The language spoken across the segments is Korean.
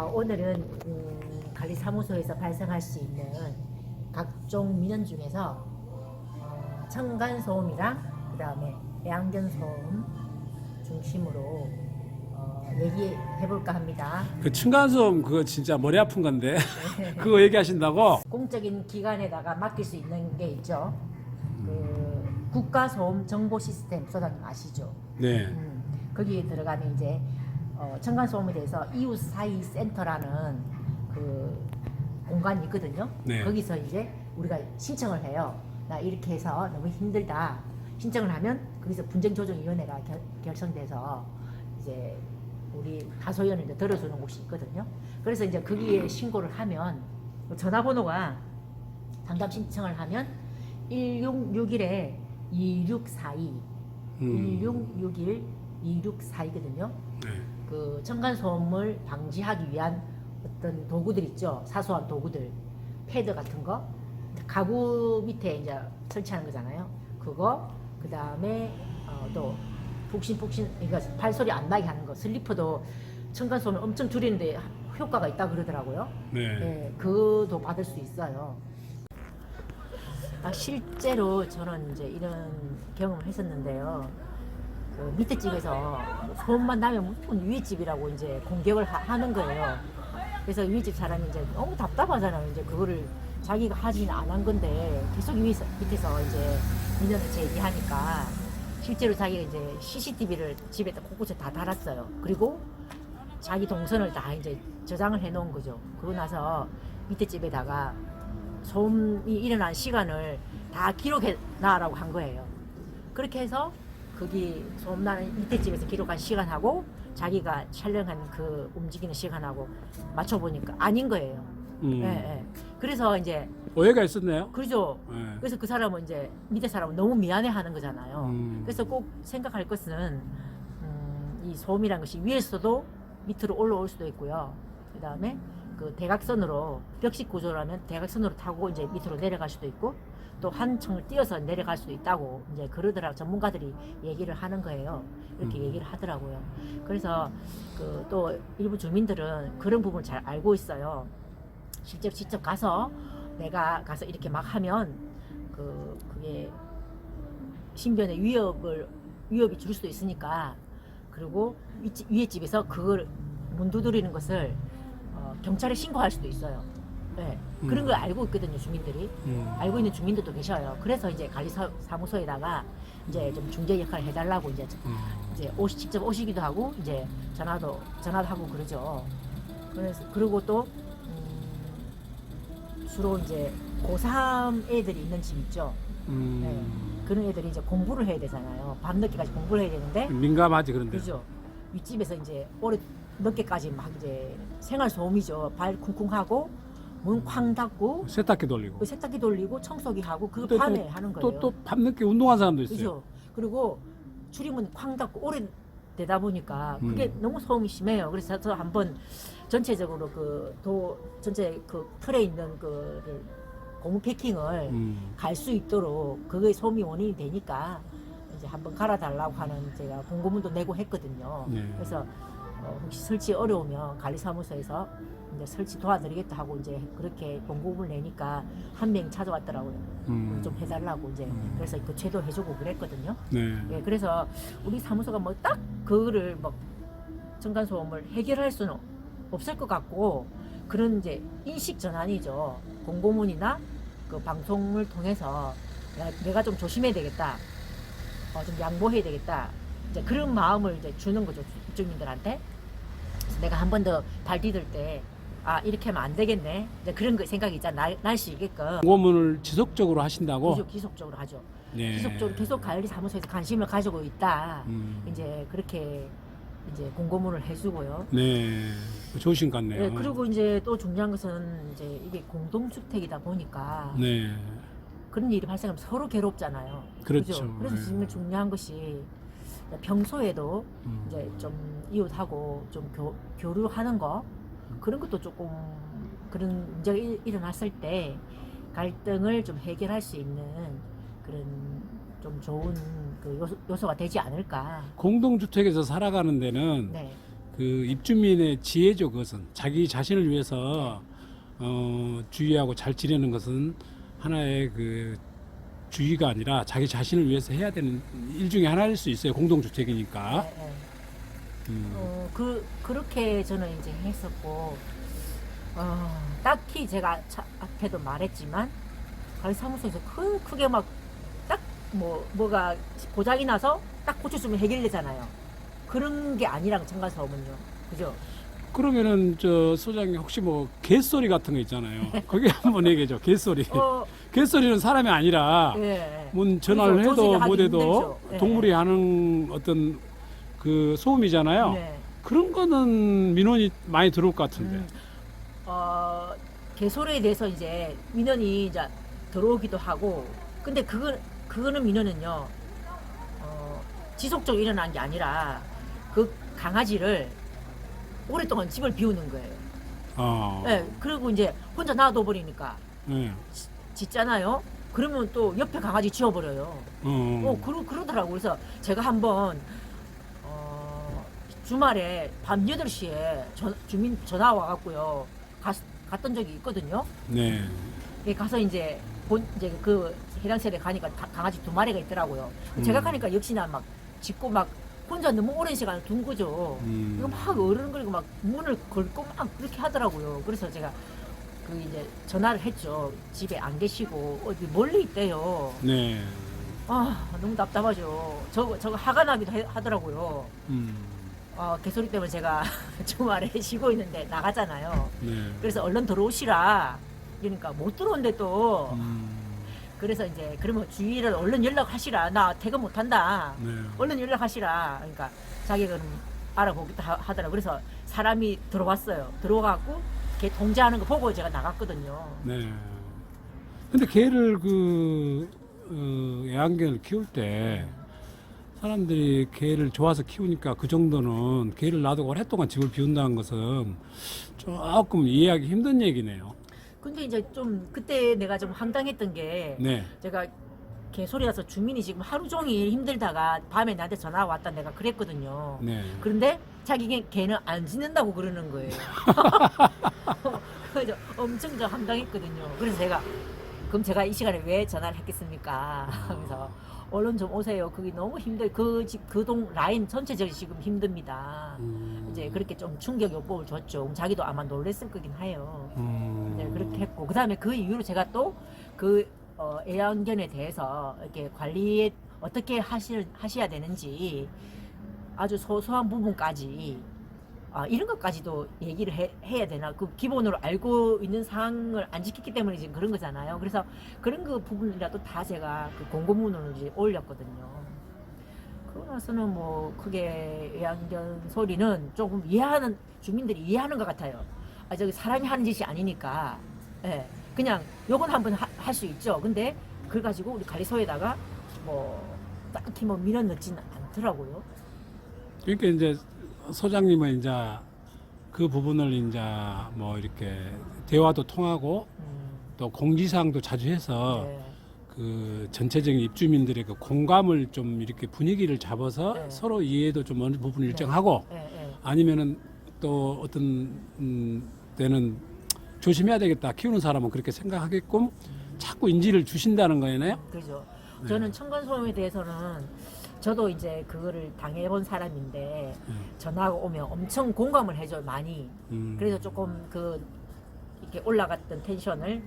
오늘은 관리사무소에서 발생할 수 있는 각종 민원 중에서 층간소음이랑 그 다음에 애완견소음 중심으로 얘기해볼까 합니다. 그 층간소음 그거 진짜 머리 아픈 건데 그거 얘기하신다고? 공적인 기관에다가 맡길 수 있는 게 있죠. 그 국가소음정보시스템 소장님 아시죠? 네. 거기에 들어가면 이제 층간소음에 대해서 이웃사이 센터라는 그 공간이 있거든요. 네. 거기서 이제 우리가 신청을 해요. 나 이렇게 해서 너무 힘들다. 신청을 하면 거기서 분쟁조정위원회가 결성돼서 이제 우리 하소연을 이제 들어주는 곳이 있거든요. 그래서 이제 거기에 신고를 하면 전화번호가 상담 신청을 하면 1661에 2642 1661 2642거든요. 네. 그 층간소음을 방지하기 위한 어떤 도구들 있죠. 사소한 도구들, 패드 같은 거, 가구 밑에 이제 설치하는 거잖아요. 그거, 그 다음에 또 푹신푹신, 그러니까 발소리 안 나게 하는 거, 슬리퍼도 층간소음을 엄청 줄이는데 효과가 있다 그러더라고요. 네. 네, 그것도 받을 수 있어요. 실제로 저는 이제 이런 경험을 했었는데요. 그 밑에 집에서 소음만 나면 무조건 위에 집이라고 이제 공격을 하는 거예요. 그래서 위에 집 사람이 이제 너무 답답하잖아요. 이제 그거를 자기가 하지는 안 한 건데 계속 밑에서 이제 민원을 제기하니까 실제로 자기가 이제 CCTV를 집에다 곳곳에 다 달았어요. 그리고 자기 동선을 다 이제 저장을 해 놓은 거죠. 그러고 나서 밑에 집에다가 소음이 일어난 시간을 다 기록해 놔라고 한 거예요. 그렇게 해서 거기 소음나는 밑에 집에서 기록한 시간하고 자기가 촬영한 그 움직이는 시간하고 맞춰보니까 아닌 거예요. 예, 예. 그래서 이제 오해가 있었네요. 그렇죠. 네. 그래서 그 사람은 이제 밑에 사람은 너무 미안해하는 거잖아요. 그래서 꼭 생각할 것은 이 소음이라는 것이 위에서도 밑으로 올라올 수도 있고요. 그 다음에 그 대각선으로 벽식 구조라면 대각선으로 타고 이제 밑으로 내려갈 수도 있고 또 한 층을 띄어서 내려갈 수도 있다고 이제 그러더라고 전문가들이 얘기를 하는 거예요. 이렇게 얘기를 하더라고요. 그래서 그 또 일부 주민들은 그런 부분을 잘 알고 있어요. 실제로 직접 가서 내가 가서 이렇게 막 하면 그게 신변에 위협이 줄 수도 있으니까 그리고 위에 집에서 그걸 문 두드리는 것을 경찰에 신고할 수도 있어요. 네. 그런 걸 알고 있거든요, 주민들이. 알고 있는 주민들도 계셔요. 그래서 이제 관리사무소에다가 이제 좀 중재 역할을 해달라고 이제 직접 오시기도 하고 이제 전화도 하고 그러죠. 그리고 또 주로 이제 고3 애들이 있는 집 있죠. 네. 그런 애들이 이제 공부를 해야 되잖아요. 밤늦게까지 공부를 해야 되는데. 민감하지 그런데. 그죠. 윗집에서 이제 오래 늦게까지 막 이제 생활 소음이죠. 발 쿵쿵하고 문 쾅 닫고 세탁기 돌리고. 그 세탁기 돌리고 청소기 하고 그거 또, 밤에 하는 거예요. 또 밤늦게 운동한 사람도 있어요. 그죠. 그리고 출입문 쾅 닫고 오래 되다 보니까 그게 너무 소음이 심해요. 그래서 저 한번 전체적으로 전체 그 틀에 있는 그 고무 패킹을 갈 수 있도록 그게 소음이 원인이 되니까 이제 한번 갈아달라고 하는 제가 공고문도 내고 했거든요. 네. 그래서 혹시 설치 어려우면 관리사무소에서 이제 설치 도와드리겠다 하고 이제 그렇게 공고문을 내니까 한 명이 찾아왔더라고요. 좀 해달라고 이제 그래서 그 제도 해주고 그랬거든요. 네. 예, 그래서 우리 사무소가 뭐 딱 그거를 뭐 층간소음을 해결할 수는 없을 것 같고 그런 이제 인식 전환이죠. 공고문이나 그 방송을 통해서 내가 좀 조심해야 되겠다. 좀 양보해야 되겠다. 이제 그런 마음을 이제 주는 거죠. 주민들한테. 그래서 내가 한 번 더 발 디딜 때 이렇게 하면 안 되겠네. 이제 그런 거 생각이 있잖아. 날 수 있게끔. 공고문을 지속적으로 하신다고? 그죠. 지속적으로 하죠. 네. 지속적으로 계속 관리사무소에서 관심을 가지고 있다. 이제 그렇게 이제 공고문을 해주고요. 네. 좋으신 것 같네요. 네, 그리고 이제 또 중요한 것은 이제 이게 공동주택이다 보니까 네. 그런 일이 발생하면 서로 괴롭잖아요. 그렇죠. 그죠? 그래서 네. 정말 중요한 것이 평소에도 이제 좀 이웃하고 좀 교류하는 거 그런 것도 조금 그런 문제가 일어났을 때 갈등을 좀 해결할 수 있는 그런 좀 좋은 그 요소가 되지 않을까. 공동주택에서 살아가는 데는 네. 그 입주민의 지혜죠. 그것은 자기 자신을 위해서 주의하고 잘 지내는 것은 하나의 그 주의가 아니라 자기 자신을 위해서 해야 되는 일 중에 하나일 수 있어요. 공동주택이니까. 네, 네. 음. 그렇게 저는 이제 했었고, 딱히 제가 앞에도 말했지만, 관리사무소에서 크게 막, 딱 뭐가 고장이 나서 딱 고쳐주면 해결되잖아요. 그런 게 아니랑 첨가사업은요. 그죠? 그러면은 저 소장님 혹시 뭐 개소리 같은 거 있잖아요. 거기 한번 얘기해줘. 개소리. 개소리는 사람이 아니라 예. 문 전화를 그래서 해도 조직을 못 하기 해도 힘들죠. 예. 동물이 하는 어떤 그 소음이잖아요. 네. 그런 거는 민원이 많이 들어올 것 같은데. 개소리에 대해서 이제 민원이 이제 들어오기도 하고, 근데 그거는 민원은요, 지속적으로 일어난 게 아니라 그 강아지를 오랫동안 집을 비우는 거예요. 네, 그리고 이제 혼자 놔둬 버리니까 네. 짖잖아요. 그러면 또 옆에 강아지 지워버려요. 그러더라고. 그래서 제가 한번 주말에 밤 8시에 주민 전화 와갖고요. 갔던 적이 있거든요. 네. 가서 이제 그 해당 세대 가니까 강아지 2마리가 있더라고요. 제가 가니까 역시나 막 짖고 막 혼자 너무 오랜 시간을 둔 거죠. 이거 막 어른거리고 막 문을 걸고 막 그렇게 하더라고요. 그래서 제가 그 이제 전화를 했죠. 집에 안 계시고 어디 멀리 있대요. 네. 너무 답답하죠. 저거 화가 나기도 하더라고요. 개소리 때문에 제가 주말에 쉬고 있는데 나가잖아요. 네. 그래서 얼른 들어오시라. 그러니까 못 들어온대 또. 그래서 이제 그러면 주의를 얼른 연락하시라. 나 퇴근 못 한다. 네. 얼른 연락하시라. 그러니까 자기가 그럼 알아보겠다 하더라고. 그래서 사람이 들어왔어요. 들어와갖고 걔 통제하는 거 보고 제가 나갔거든요. 네. 근데 개를 애완견을 키울 때 사람들이 개를 좋아서 키우니까 그 정도는 개를 놔두고 오랫동안 집을 비운다는 것은 조금 이해하기 힘든 얘기네요. 근데 이제 좀 그때 내가 좀 황당했던 게 네. 제가 개소리 나서 주민이 지금 하루 종일 힘들다가 밤에 나한테 전화가 왔다 내가 그랬거든요. 네. 그런데 자기 개는 안 짖는다고 그러는 거예요. 그래서 엄청 저 황당했거든요. 그래서 그럼 제가 이 시간에 왜 전화를 했겠습니까? 하면서 얼른 좀 오세요. 그게 너무 그 동 라인 전체적으로 지금 힘듭니다. 이제 그렇게 좀 충격 요법을 줬죠. 자기도 아마 놀랬을 거긴 해요. 네, 그렇게 했고, 그 다음에 그 이후로 제가 또 애완견에 대해서 이렇게 관리 어떻게 하셔야 되는지 아주 소소한 부분까지 이런 것까지도 얘기를 해야 되나? 그 기본으로 알고 있는 사항을 안 지켰기 때문에 지금 그런 거잖아요. 그래서 그런 그 부분이라도 다 제가 그 공고문으로 이제 올렸거든요. 그러고 나서는 뭐 크게 애완견 소리는 조금 주민들이 이해하는 것 같아요. 저기 사람이 하는 짓이 아니니까. 예. 그냥 요건 한번 할 수 있죠. 근데 그걸 가지고 우리 관리소에다가 딱히 민원 넣지는 않더라고요. 그러니까 이제 소장님은 이제 그 부분을 이제 뭐 이렇게 대화도 통하고 또 공지사항도 자주 해서 네. 그 전체적인 입주민들의 그 공감을 좀 이렇게 분위기를 잡아서 네. 서로 이해도 좀 어느 부분 일정하고 네. 아니면은 또 어떤 때는 조심해야 되겠다. 키우는 사람은 그렇게 생각하게끔 자꾸 인지를 주신다는 거예요. 그죠. 네. 저는 층간소음에 대해서는 저도 이제 그거를 당해본 사람인데 전화가 오면 엄청 공감을 해줘요. 많이. 그래서 조금 이렇게 올라갔던 텐션을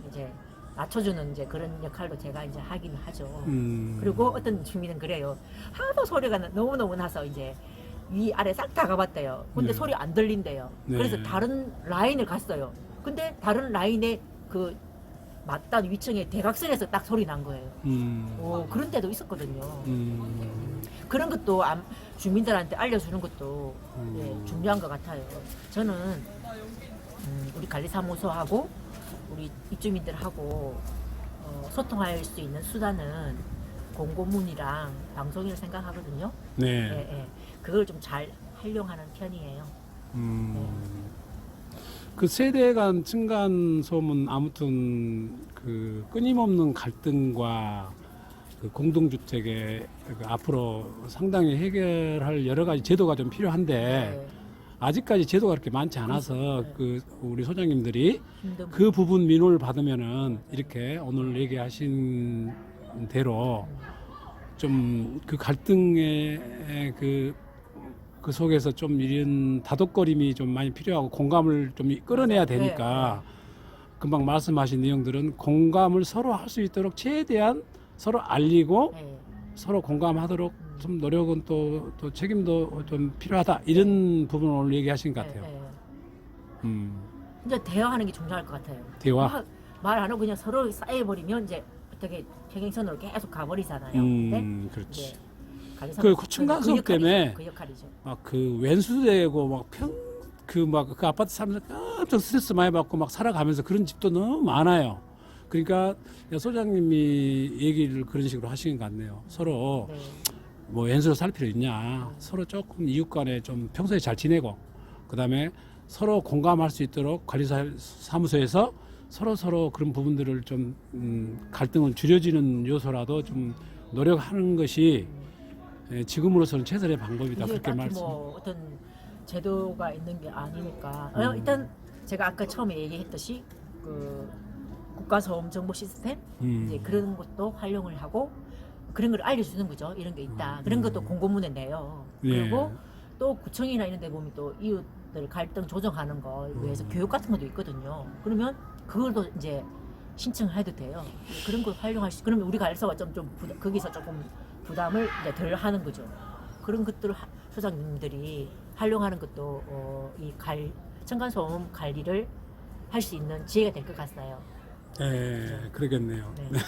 이제 낮춰주는 이제 그런 역할도 제가 이제 하긴 하죠. 그리고 어떤 주민은 그래요. 하도 소리가 너무너무 나서 이제 위아래 싹 다 가봤대요. 근데 네. 소리 안 들린대요. 네. 그래서 다른 라인을 갔어요. 근데 다른 라인에 그 맞단 위층에 대각선에서 딱 소리 난 거예요. 그런 때도 있었거든요. 그런 것도 주민들한테 알려주는 것도 중요한 것 같아요. 저는 우리 관리사무소하고 우리 입주민들하고 소통할 수 있는 수단은 공고문이랑 방송이라고 생각하거든요. 네. 그걸 좀 잘 활용하는 편이에요. 그 세대 간 층간 소음은 아무튼 그 끊임없는 갈등과 그 공동주택에 그 앞으로 상당히 해결할 여러 가지 제도가 좀 필요한데 아직까지 제도가 그렇게 많지 않아서 네. 그 우리 소장님들이 힘든 그 부분 민원을 받으면은 이렇게 오늘 얘기하신 대로 좀 그 갈등의 그 속에서 좀 이런 다독거림이 좀 많이 필요하고 공감을 좀 끌어내야 되니까 금방 말씀하신 내용들은 공감을 서로 할 수 있도록 최대한 서로 알리고 네. 서로 공감하도록 좀 노력은 또 책임도 좀 필요하다 이런 부분을 오늘 얘기하신 것 같아요. 네, 네. 음, 이제 대화하는 게 중요할 것 같아요. 대화. 말 안 하고 그냥 서로 쌓여버리면 이제 어떻게 평행선으로 계속 가버리잖아요. 근데 그렇지. 이제 관리사 그 층간소음 때문에 그 역할이죠. 막 그 왼수되고 막 그 아파트 사람들 깜짝 스트레스 많이 받고 막 살아가면서 그런 집도 너무 많아요. 그러니까 소장님이 얘기를 그런 식으로 하시는 것 같네요. 서로 네. 뭐 왼수로 살 필요 있냐. 서로 조금 이웃 간에 좀 평소에 잘 지내고 그다음에 서로 공감할 수 있도록 관리사 사무소에서 서로 그런 부분들을 좀 갈등을 줄여지는 요소라도 좀 노력하는 것이 지금으로서는 최선의 방법이다. 이게 그렇게 딱히 말씀. 뭐 어떤 제도가 있는 게 아니니까 일단 제가 아까 처음에 얘기했듯이 그 국가소음 정보 시스템 이제 그런 것도 활용을 하고 그런 걸 알려주는 거죠. 이런 게 있다. 그런 것도 공고문에 내요. 예. 그리고 또 구청이나 이런 데 보면 또 이웃들 갈등 조정하는 거 위해서 교육 같은 것도 있거든요. 그러면 그걸도 이제 신청해도 돼요. 그런 걸 활용할 수, 그러면 우리 관리사가 거기서 조금 부담을 이제 덜 하는 거죠. 그런 것들을 소장님들이 활용하는 것도 층간소음 관리를 할 수 있는 지혜가 될 것 같아요. 네, 그러겠네요. 네.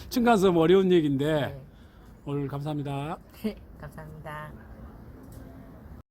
층간소음 어려운 얘기인데 네. 오늘 감사합니다. 감사합니다.